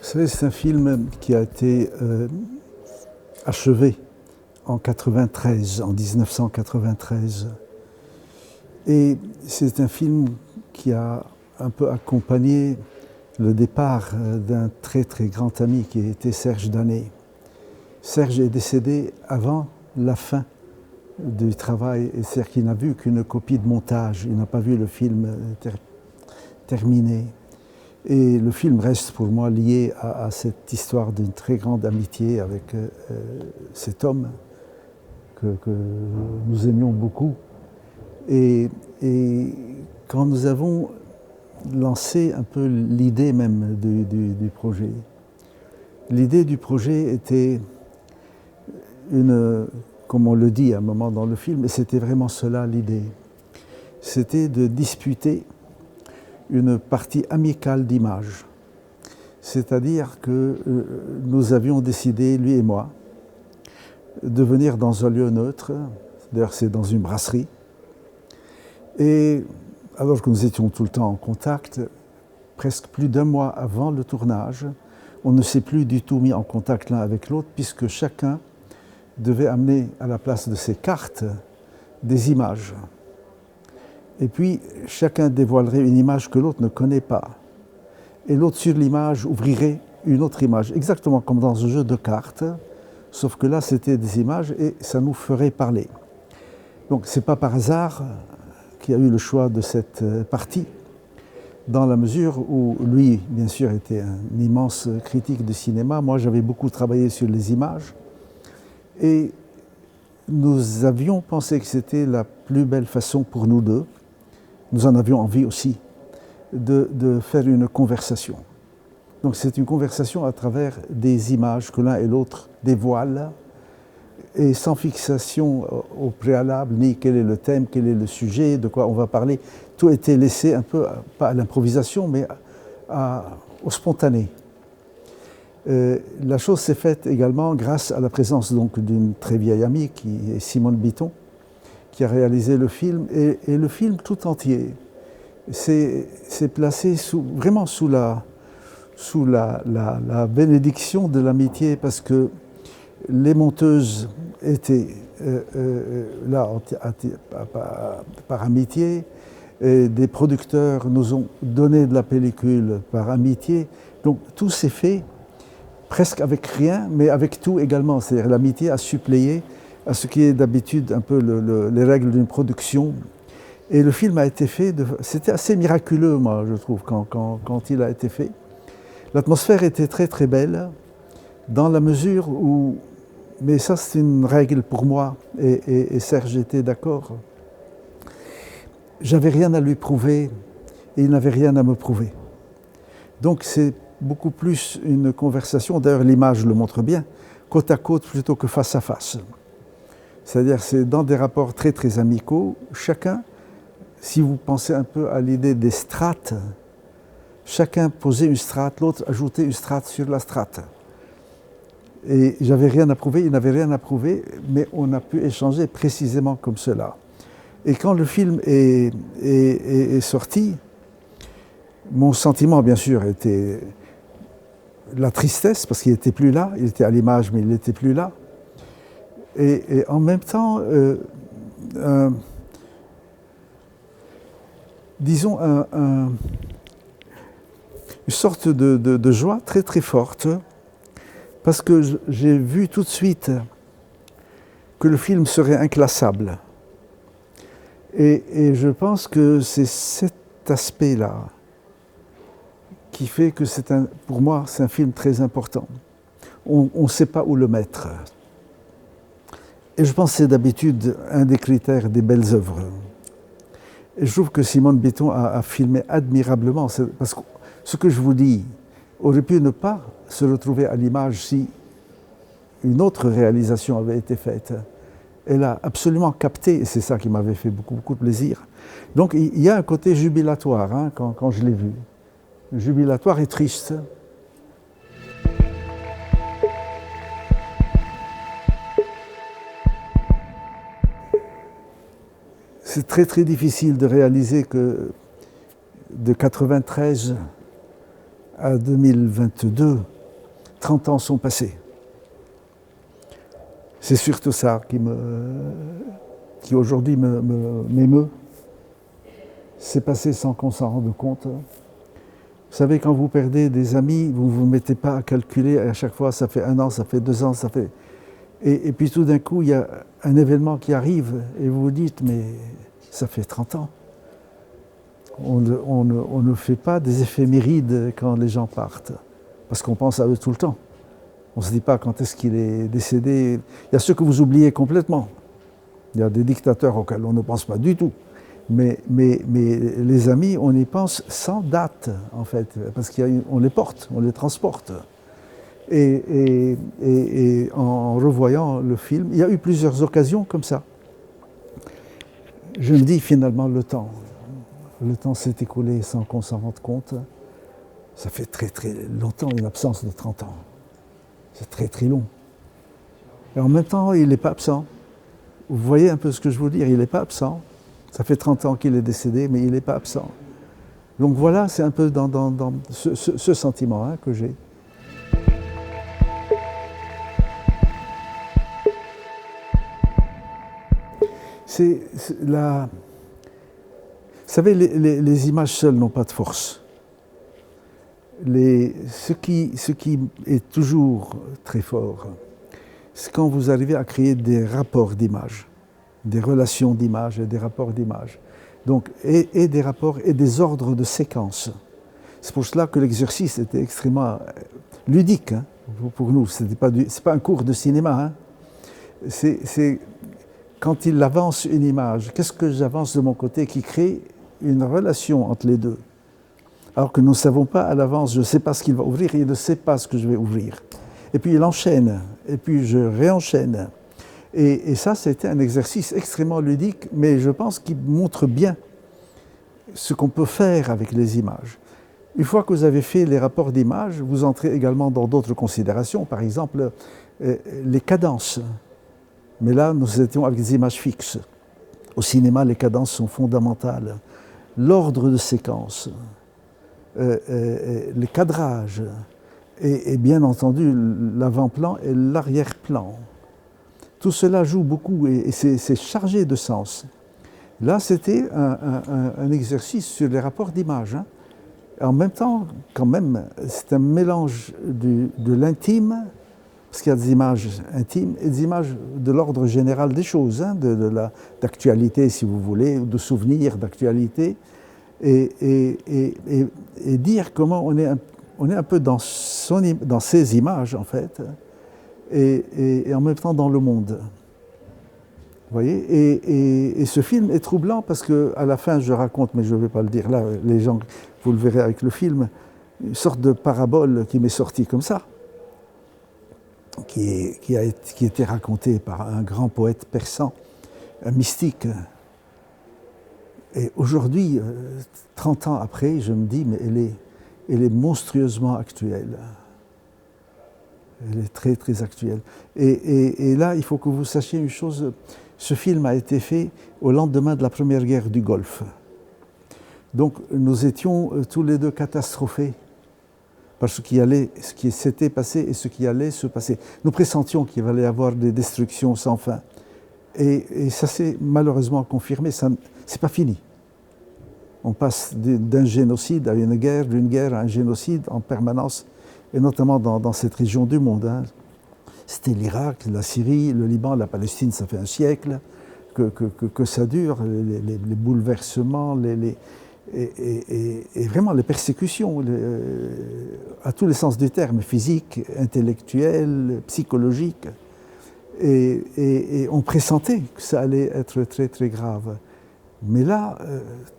savez, c'est un film qui a été achevé en 1993. Et c'est un film qui a un peu accompagné le départ d'un très très grand ami qui était Serge Danet. Serge est décédé avant la fin du travail, et c'est-à-dire qu'il n'a vu qu'une copie de montage, il n'a pas vu le film terminé. Et le film reste pour moi lié à cette histoire d'une très grande amitié avec cet homme que nous aimions beaucoup. Et quand nous avons lancé un peu l'idée même du projet, l'idée du projet était comme on le dit à un moment dans le film, et c'était vraiment cela l'idée, c'était de disputer une partie amicale d'images. C'est-à-dire que nous avions décidé, lui et moi, de venir dans un lieu neutre, d'ailleurs c'est dans une brasserie, et alors que nous étions tout le temps en contact, presque plus d'un mois avant le tournage, on ne s'est plus du tout mis en contact l'un avec l'autre, puisque chacun devait amener à la place de ses cartes des images. Et puis, chacun dévoilerait une image que l'autre ne connaît pas. Et l'autre, sur l'image, ouvrirait une autre image, exactement comme dans un jeu de cartes, sauf que là, c'était des images et ça nous ferait parler. Donc, ce n'est pas par hasard qu'il y a eu le choix de cette partie, dans la mesure où lui, bien sûr, était un immense critique de cinéma. Moi, j'avais beaucoup travaillé sur les images. Et nous avions pensé que c'était la plus belle façon pour nous deux, nous en avions envie aussi, de faire une conversation. Donc c'est une conversation à travers des images que l'un et l'autre dévoilent, et sans fixation au préalable, ni quel est le thème, quel est le sujet, de quoi on va parler. Tout était laissé un peu, pas à l'improvisation, mais au spontané. La chose s'est faite également grâce à la présence donc d'une très vieille amie qui est Simone Bitton, qui a réalisé le film, et le film tout entier s'est placé vraiment sous la bénédiction de l'amitié, parce que les monteuses étaient là par amitié, et des producteurs nous ont donné de la pellicule par amitié, donc tout s'est fait presque avec rien, mais avec tout également. C'est-à-dire l'amitié a suppléé à ce qui est d'habitude un peu les règles d'une production. Et le film a été fait, c'était assez miraculeux, moi, je trouve, quand il a été fait. L'atmosphère était très très belle, dans la mesure où, mais ça c'est une règle pour moi, et Serge était d'accord, j'avais rien à lui prouver, et il n'avait rien à me prouver. Donc c'est beaucoup plus une conversation, d'ailleurs l'image le montre bien, côte à côte plutôt que face à face. C'est-à-dire c'est dans des rapports très très amicaux, chacun, si vous pensez un peu à l'idée des strates, chacun posait une strate, l'autre ajoutait une strate sur la strate. Et j'avais rien à prouver, il n'avait rien à prouver, mais on a pu échanger précisément comme cela. Et quand le film est sorti, mon sentiment bien sûr était la tristesse, parce qu'il n'était plus là, il était à l'image, mais il n'était plus là. Et en même temps, disons, une sorte de joie très très forte, parce que j'ai vu tout de suite que le film serait inclassable. Et je pense que c'est cet aspect-là qui fait que pour moi, c'est un film très important. On ne sait pas où le mettre. Et je pense que c'est d'habitude un des critères des belles œuvres. Et je trouve que Simone Bitton a filmé admirablement, parce que ce que je vous dis aurait pu ne pas se retrouver à l'image si une autre réalisation avait été faite. Elle a absolument capté, et c'est ça qui m'avait fait beaucoup, beaucoup de plaisir. Donc il y a un côté jubilatoire hein, quand je l'ai vu. Jubilatoire et triste. C'est très très difficile de réaliser que de 1993 à 2022, 30 ans sont passés. C'est surtout ça qui aujourd'hui m'émeut. C'est passé sans qu'on s'en rende compte. Vous savez, quand vous perdez des amis, vous ne vous mettez pas à calculer à chaque fois, ça fait 1 an, ça fait 2 ans, ça fait... Et puis tout d'un coup, il y a un événement qui arrive et vous vous dites, mais ça fait 30 ans. On ne fait pas des éphémérides quand les gens partent, parce qu'on pense à eux tout le temps. On ne se dit pas quand est-ce qu'il est décédé. Il y a ceux que vous oubliez complètement. Il y a des dictateurs auxquels on ne pense pas du tout. Mais les amis, on y pense sans date, en fait, parce qu'on les porte, on les transporte. Et en revoyant le film, il y a eu plusieurs occasions comme ça. Je me dis finalement le temps s'est écoulé sans qu'on s'en rende compte. Ça fait très très longtemps, une absence de 30 ans. C'est très très long. Et en même temps, il n'est pas absent. Vous voyez un peu ce que je veux dire, il n'est pas absent. Ça fait 30 ans qu'il est décédé, mais il n'est pas absent. Donc voilà, c'est un peu dans ce sentiment que j'ai. Vous savez, les images seules n'ont pas de force. Ce qui est toujours très fort, c'est quand vous arrivez à créer des rapports d'images, des relations d'images et des rapports d'images. Donc, et des rapports et des ordres de séquences. C'est pour cela que l'exercice était extrêmement ludique pour nous. C'est pas un cours de cinéma. C'est quand il avance une image, qu'est-ce que j'avance de mon côté qui crée une relation entre les deux. Alors que nous ne savons pas à l'avance, je ne sais pas ce qu'il va ouvrir et il ne sait pas ce que je vais ouvrir. Et puis il enchaîne, et puis je réenchaîne. Et ça, c'était un exercice extrêmement ludique, mais je pense qu'il montre bien ce qu'on peut faire avec les images. Une fois que vous avez fait les rapports d'images, vous entrez également dans d'autres considérations, par exemple les cadences. Mais là, nous étions avec des images fixes. Au cinéma, les cadences sont fondamentales. L'ordre de séquence, les cadrages, et bien entendu l'avant-plan et l'arrière-plan. Tout cela joue beaucoup et c'est chargé de sens. Là, c'était un exercice sur les rapports d'images. En même temps, quand même, c'est un mélange de l'intime, parce qu'il y a des images intimes et des images de l'ordre général des choses, d'actualité si vous voulez, de souvenirs d'actualité, et dire comment on est un peu dans ces images en fait, et en même temps dans le monde. Vous voyez, et ce film est troublant parce qu'à la fin, je raconte, mais je ne vais pas le dire là, les gens, vous le verrez avec le film, une sorte de parabole qui m'est sortie comme ça, qui était racontée par un grand poète persan, un mystique. Et aujourd'hui, 30 ans après, je me dis, mais elle est monstrueusement actuelle. Elle est très, très actuelle. Et là, il faut que vous sachiez une chose, ce film a été fait au lendemain de la première guerre du Golfe. Donc, nous étions tous les deux catastrophés par ce qui s'était passé et ce qui allait se passer. Nous pressentions qu'il allait y avoir des destructions sans fin. Et ça s'est malheureusement confirmé, c'est pas fini. On passe d'un génocide à une guerre, d'une guerre à un génocide en permanence, et notamment dans cette région du monde. C'était l'Irak, la Syrie, le Liban, la Palestine, ça fait un siècle que ça dure, les bouleversements, et vraiment les persécutions, à tous les sens du terme, physiques, intellectuelles, psychologiques. Et on pressentait que ça allait être très très grave. Mais là,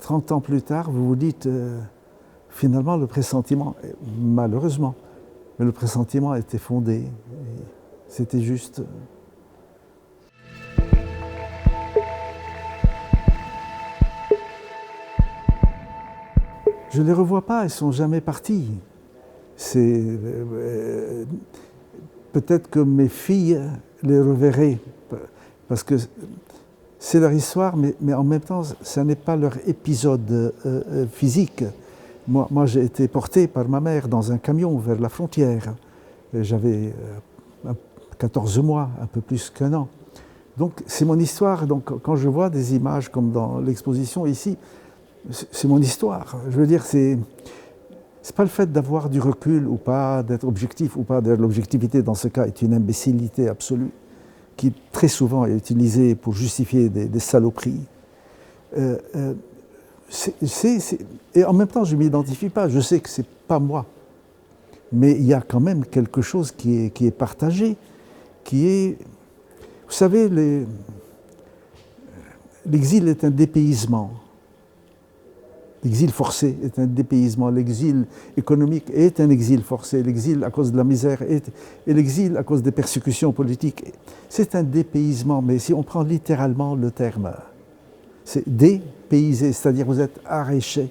30 ans plus tard, vous vous dites, finalement le pressentiment, malheureusement, mais le pressentiment était fondé, c'était juste. Je ne les revois pas, ils ne sont jamais partis. Peut-être que mes filles les reverraient, parce que c'est leur histoire, mais en même temps, ce n'est pas leur épisode physique. Moi, j'ai été porté par ma mère dans un camion vers la frontière. J'avais 14 mois, un peu plus qu'un an. Donc c'est mon histoire. Donc quand je vois des images comme dans l'exposition ici, c'est mon histoire. Je veux dire, c'est pas le fait d'avoir du recul ou pas, d'être objectif ou pas. L'objectivité dans ce cas est une imbécilité absolue qui très souvent est utilisée pour justifier des saloperies. Et en même temps, je ne m'identifie pas. Je sais que ce n'est pas moi. Mais il y a quand même quelque chose qui est partagé, qui est... Vous savez, l'exil est un dépaysement. L'exil forcé est un dépaysement. L'exil économique est un exil forcé. L'exil à cause de la misère et l'exil à cause des persécutions politiques, c'est un dépaysement. Mais si on prend littéralement le terme, c'est dépaysé, c'est-à-dire vous êtes arraché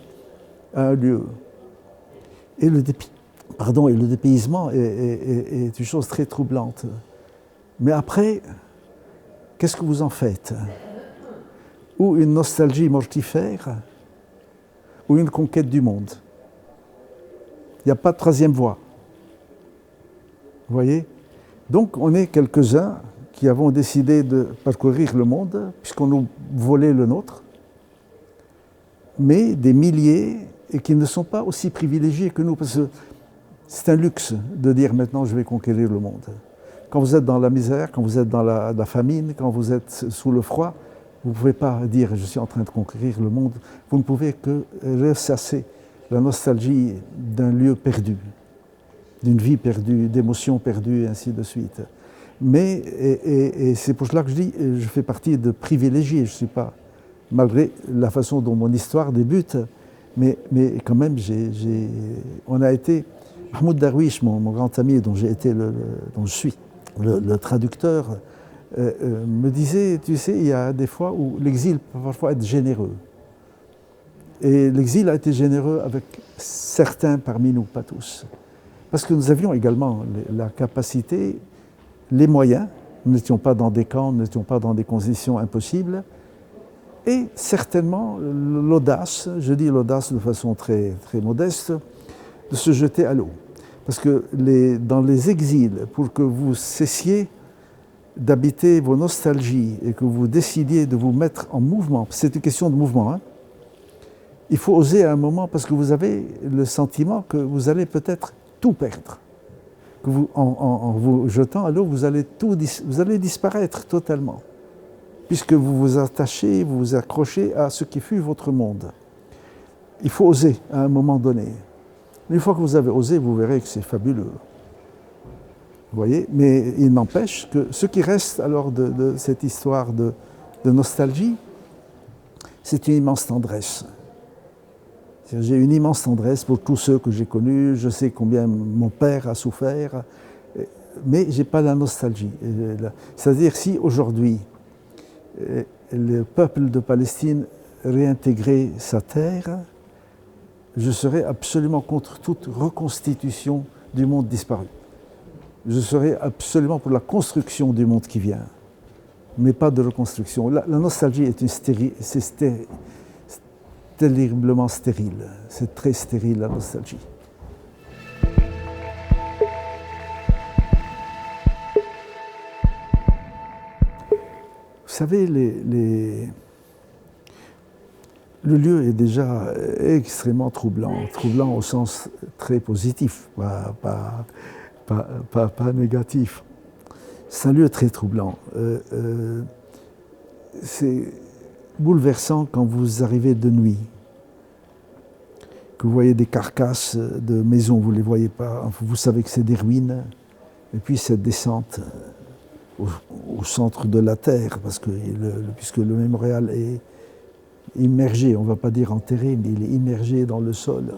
à un lieu. Et le dépaysement est une chose très troublante. Mais après, qu'est-ce que vous en faites? Ou une nostalgie mortifère, ou une conquête du monde. Il n'y a pas de troisième voie. Vous voyez? Donc on est quelques-uns qui avons décidé de parcourir le monde, puisqu'on nous volait le nôtre, mais des milliers, et qui ne sont pas aussi privilégiés que nous, parce que c'est un luxe de dire maintenant je vais conquérir le monde. Quand vous êtes dans la misère, quand vous êtes dans la famine, quand vous êtes sous le froid, vous ne pouvez pas dire je suis en train de conquérir le monde. Vous ne pouvez que ressasser la nostalgie d'un lieu perdu, d'une vie perdue, d'émotions perdues, et ainsi de suite. Mais, et c'est pour cela que je dis, je fais partie de privilégiés. Je ne suis pas, malgré la façon dont mon histoire débute, mais quand même, on a été... Mahmoud Darwish, mon grand ami, dont je suis le traducteur, me disait, tu sais, il y a des fois où l'exil peut parfois être généreux. Et l'exil a été généreux avec certains parmi nous, pas tous. Parce que nous avions également la capacité, les moyens, nous n'étions pas dans des camps, nous n'étions pas dans des conditions impossibles, et certainement l'audace, je dis l'audace de façon très, très modeste, de se jeter à l'eau. Parce que dans les exils, pour que vous cessiez d'habiter vos nostalgies et que vous décidiez de vous mettre en mouvement, c'est une question de mouvement, hein, il faut oser à un moment parce que vous avez le sentiment que vous allez peut-être tout perdre. Que en vous jetant à l'eau, vous allez disparaître totalement. Puisque vous vous attachez, vous vous accrochez à ce qui fut votre monde. Il faut oser à un moment donné. Une fois que vous avez osé, vous verrez que c'est fabuleux. Vous voyez? Mais il n'empêche que ce qui reste alors de cette histoire de nostalgie, c'est une immense tendresse. J'ai une immense tendresse pour tous ceux que j'ai connus. Je sais combien mon père a souffert, mais je n'ai pas la nostalgie. C'est-à-dire si aujourd'hui, le peuple de Palestine réintégrait sa terre, je serais absolument contre toute reconstitution du monde disparu. Je serais absolument pour la construction du monde qui vient, mais pas de reconstruction. La nostalgie est terriblement stérile. C'est très stérile, la nostalgie. Vous savez, le lieu est déjà extrêmement troublant au sens très positif, pas négatif. C'est un lieu très troublant. C'est bouleversant quand vous arrivez de nuit, que vous voyez des carcasses de maisons, vous ne les voyez pas, vous savez que c'est des ruines, et puis cette descente au centre de la terre, parce que puisque le mémorial est immergé, on ne va pas dire enterré, mais il est immergé dans le sol.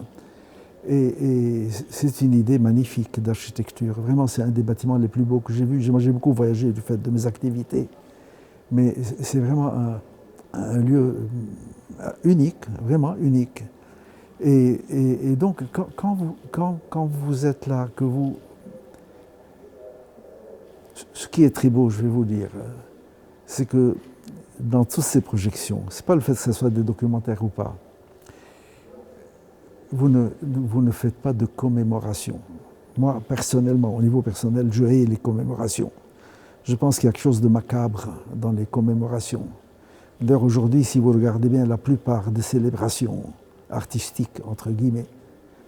Et c'est une idée magnifique d'architecture. Vraiment, c'est un des bâtiments les plus beaux que j'ai vus. Moi, j'ai beaucoup voyagé du fait de mes activités. Mais c'est vraiment un lieu unique, vraiment unique. Et donc, quand vous êtes là, que vous... Ce qui est très beau, je vais vous dire, c'est que dans toutes ces projections, ce n'est pas le fait que ce soit des documentaires ou pas, vous ne faites pas de commémoration. Moi, personnellement, au niveau personnel, je hais les commémorations. Je pense qu'il y a quelque chose de macabre dans les commémorations. D'ailleurs, aujourd'hui, si vous regardez bien, la plupart des célébrations artistiques, entre guillemets,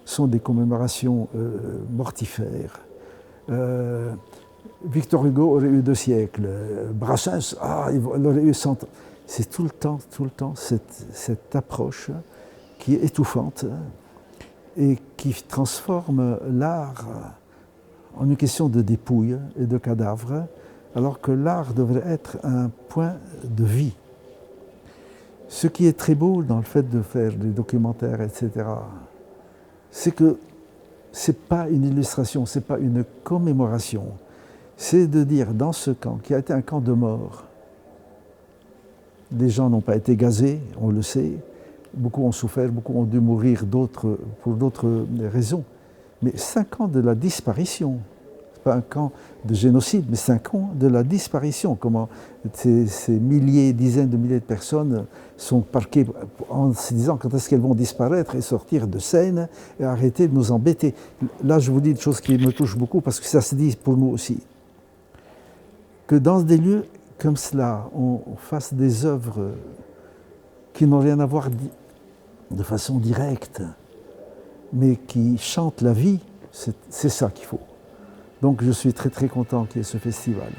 sont des commémorations mortifères. Victor Hugo aurait eu 2 siècles. Brassens, il aurait eu 100 ans. C'est tout le temps cette approche qui est étouffante et qui transforme l'art en une question de dépouilles et de cadavres, alors que l'art devrait être un point de vie. Ce qui est très beau dans le fait de faire des documentaires, etc., c'est que ce n'est pas une illustration, ce n'est pas une commémoration. C'est de dire, dans ce camp, qui a été un camp de mort, des gens n'ont pas été gazés, on le sait, beaucoup ont souffert, beaucoup ont dû mourir pour d'autres raisons. Mais 5 ans de la disparition, ce n'est pas un camp de génocide, mais 5 ans de la disparition. Comment ces milliers, dizaines de milliers de personnes sont parquées en se disant quand est-ce qu'elles vont disparaître et sortir de scène et arrêter de nous embêter. Là, je vous dis une chose qui me touche beaucoup parce que ça se dit pour nous aussi. Que dans des lieux comme cela, on fasse des œuvres qui n'ont rien à voir de façon directe, mais qui chantent la vie, c'est ça qu'il faut. Donc je suis très très content qu'il y ait ce festival.